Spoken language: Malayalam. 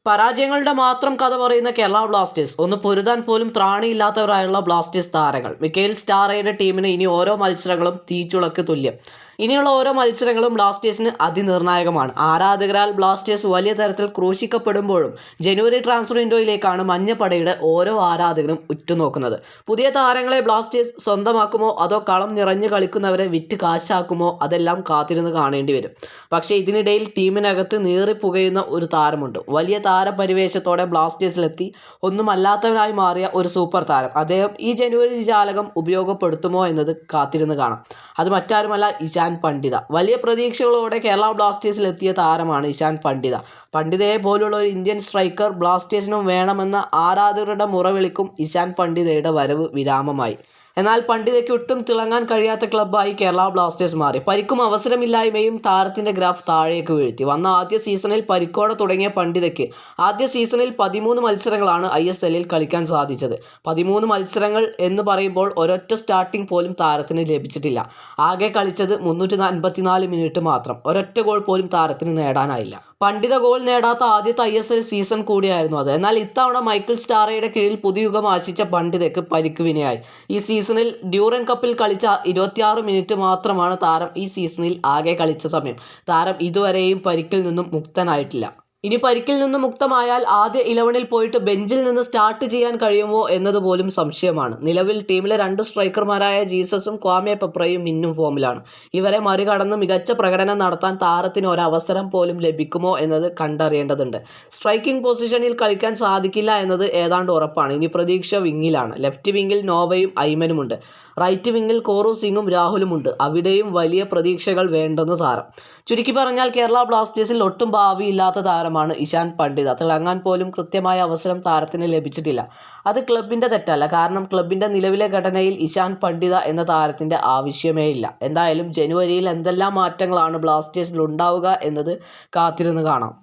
പരാജയങ്ങളുടെ മാത്രം കഥ പറയുന്ന കേരള ബ്ലാസ്റ്റേഴ്സ് ഒന്ന് പൊരുതാൻ പോലും ത്രാണിയില്ലാത്തവരായുള്ള ബ്ലാസ്റ്റേഴ്സ് താരങ്ങൾ. മിക്കയിൽ സ്റ്റാറയുടെ ടീമിന് ഇനി ഓരോ മത്സരങ്ങളും തീച്ചുളക്ക് തുല്യം. ഇനിയുള്ള ഓരോ മത്സരങ്ങളും ബ്ലാസ്റ്റേഴ്സിന് അതിനിർണായകമാണ്. ആരാധകരാൽ ബ്ലാസ്റ്റേഴ്സ് വലിയ തരത്തിൽ ക്രൂശിക്കപ്പെടുമ്പോഴും ജനുവരി ട്രാൻസ്ഫർ വിൻഡോയിലേക്കാണ് മഞ്ഞപ്പടയുടെ ഓരോ ആരാധകരും ഉറ്റുനോക്കുന്നത്. പുതിയ താരങ്ങളെ ബ്ലാസ്റ്റേഴ്സ് സ്വന്തമാക്കുമോ അതോ കളം നിറഞ്ഞു കളിക്കുന്നവരെ വിറ്റ് കാശാക്കുമോ, അതെല്ലാം കാത്തിരുന്ന് കാണേണ്ടി വരും. പക്ഷേ ഇതിനിടയിൽ ടീമിനകത്ത് നീറിപ്പുകയുന്ന ഒരു താരമുണ്ട്. വലിയ താരപരിവേഷത്തോടെ ബ്ലാസ്റ്റേഴ്സിലെത്തി ഒന്നുമല്ലാത്തവനായി മാറിയ ഒരു സൂപ്പർ താരം. അദ്ദേഹം ഈ ജനുവരി ജാലകം ഉപയോഗപ്പെടുത്തുമോ എന്നത് കാത്തിരുന്ന് കാണാം. അത് മറ്റാരുമല്ല, ഇഷാൻ പണ്ഡിത. വലിയ പ്രതീക്ഷകളോടെ കേരള ബ്ലാസ്റ്റേഴ്സിലെത്തിയ താരമാണ് ഇഷാൻ പണ്ഡിത. പണ്ഡിതയെ പോലുള്ള ഒരു ഇന്ത്യൻ സ്ട്രൈക്കർ ബ്ലാസ്റ്റേഴ്സിനും വേണമെന്ന ആരാധകരുടെ മുറവിളിക്കും ഇഷാൻ പണ്ഡിതയുടെ വരവ് വിരാമമായി. എന്നാൽ പണ്ഡിതയ്ക്ക് ഒട്ടും തിളങ്ങാൻ കഴിയാത്ത ക്ലബ്ബായി കേരള ബ്ലാസ്റ്റേഴ്സ് മാറി. പരിക്കും അവസരമില്ലായ്മയും താരത്തിന്റെ ഗ്രാഫ് താഴേക്ക് വീഴ്ത്തി. വന്ന ആദ്യ സീസണിൽ പരിക്കോടെ തുടങ്ങിയ പണ്ഡിതയ്ക്ക് ആദ്യ സീസണിൽ 13 മത്സരങ്ങളാണ് ISLൽ കളിക്കാൻ സാധിച്ചത്. 13 മത്സരങ്ങൾ എന്ന് പറയുമ്പോൾ ഒരൊറ്റ സ്റ്റാർട്ടിംഗ് പോലും താരത്തിന് ലഭിച്ചിട്ടില്ല. ആകെ കളിച്ചത് 354 മിനിറ്റ് മാത്രം. ഒരൊറ്റ ഗോൾ പോലും താരത്തിന് നേടാനായില്ല. പണ്ഡിത ഗോൾ നേടാത്ത ആദ്യത്തെ ISL സീസൺ കൂടിയായിരുന്നു അത്. എന്നാൽ ഇത്തവണ മൈക്കിൾ സ്റ്റാറയുടെ കീഴിൽ പുതുയുഗം ആശിച്ച പണ്ഡിതയ്ക്ക് പരിക്ക് വിനയായി. ഈ സീസണിൽ ഡ്യൂറൻ കപ്പിൽ കളിച്ച 26 മിനിറ്റ് മാത്രമാണ് താരം ഈ സീസണിൽ ആകെ കളിച്ച സമയം. താരം ഇതുവരെയും പരിക്കിൽ നിന്നും മുക്തനായിട്ടില്ല. ഇനി പരിക്കിൽ നിന്ന് മുക്തമായാൽ ആദ്യ 11ൽ പോയിട്ട് ബെഞ്ചിൽ നിന്ന് സ്റ്റാർട്ട് ചെയ്യാൻ കഴിയുമോ എന്നതുപോലും സംശയമാണ്. നിലവിൽ ടീമിലെ 2 സ്ട്രൈക്കർമാരായ ജീസസും ക്വാമെ പെപ്രയും മിന്നും ഫോമിലാണ്. ഇവരെ മറികടന്ന് മികച്ച പ്രകടനം നടത്താൻ താരത്തിന് ഒരവസരം പോലും ലഭിക്കുമോ എന്നത് കണ്ടറിയേണ്ടതുണ്ട്. സ്ട്രൈക്കിംഗ് പൊസിഷനിൽ കളിക്കാൻ സാധിക്കില്ല എന്നത് ഏതാണ്ട് ഉറപ്പാണ്. ഇനി പ്രതീക്ഷ വിങ്ങിലാണ്. ലെഫ്റ്റ് വിങ്ങിൽ നോവയും ഐമനുമുണ്ട്. റൈറ്റ് വിങ്ങിൽ കോറു സിംഗും രാഹുലുമുണ്ട്. അവിടെയും വലിയ പ്രതീക്ഷകൾ വേണ്ടെന്ന് സാരം. ചുരുക്കി പറഞ്ഞാൽ കേരള ബ്ലാസ്റ്റേഴ്സിൽ ഒട്ടും ഭാവിയില്ലാത്ത താരമാണ് ഇഷാൻ പണ്ഡിത. തിളങ്ങാൻ പോലും കൃത്യമായ അവസരം താരത്തിന് ലഭിച്ചിട്ടില്ല. അത് ക്ലബിൻ്റെ തെറ്റല്ല. കാരണം ക്ലബിൻ്റെ നിലവിലെ ഘടനയിൽ ഇഷാൻ പണ്ഡിത എന്ന താരത്തിൻ്റെ ആവശ്യമേ ഇല്ല. എന്തായാലും ജനുവരിയിൽ എന്തെല്ലാം മാറ്റങ്ങളാണ് ബ്ലാസ്റ്റേഴ്സിൽ ഉണ്ടാവുക എന്നത് കാത്തിരുന്ന് കാണാം.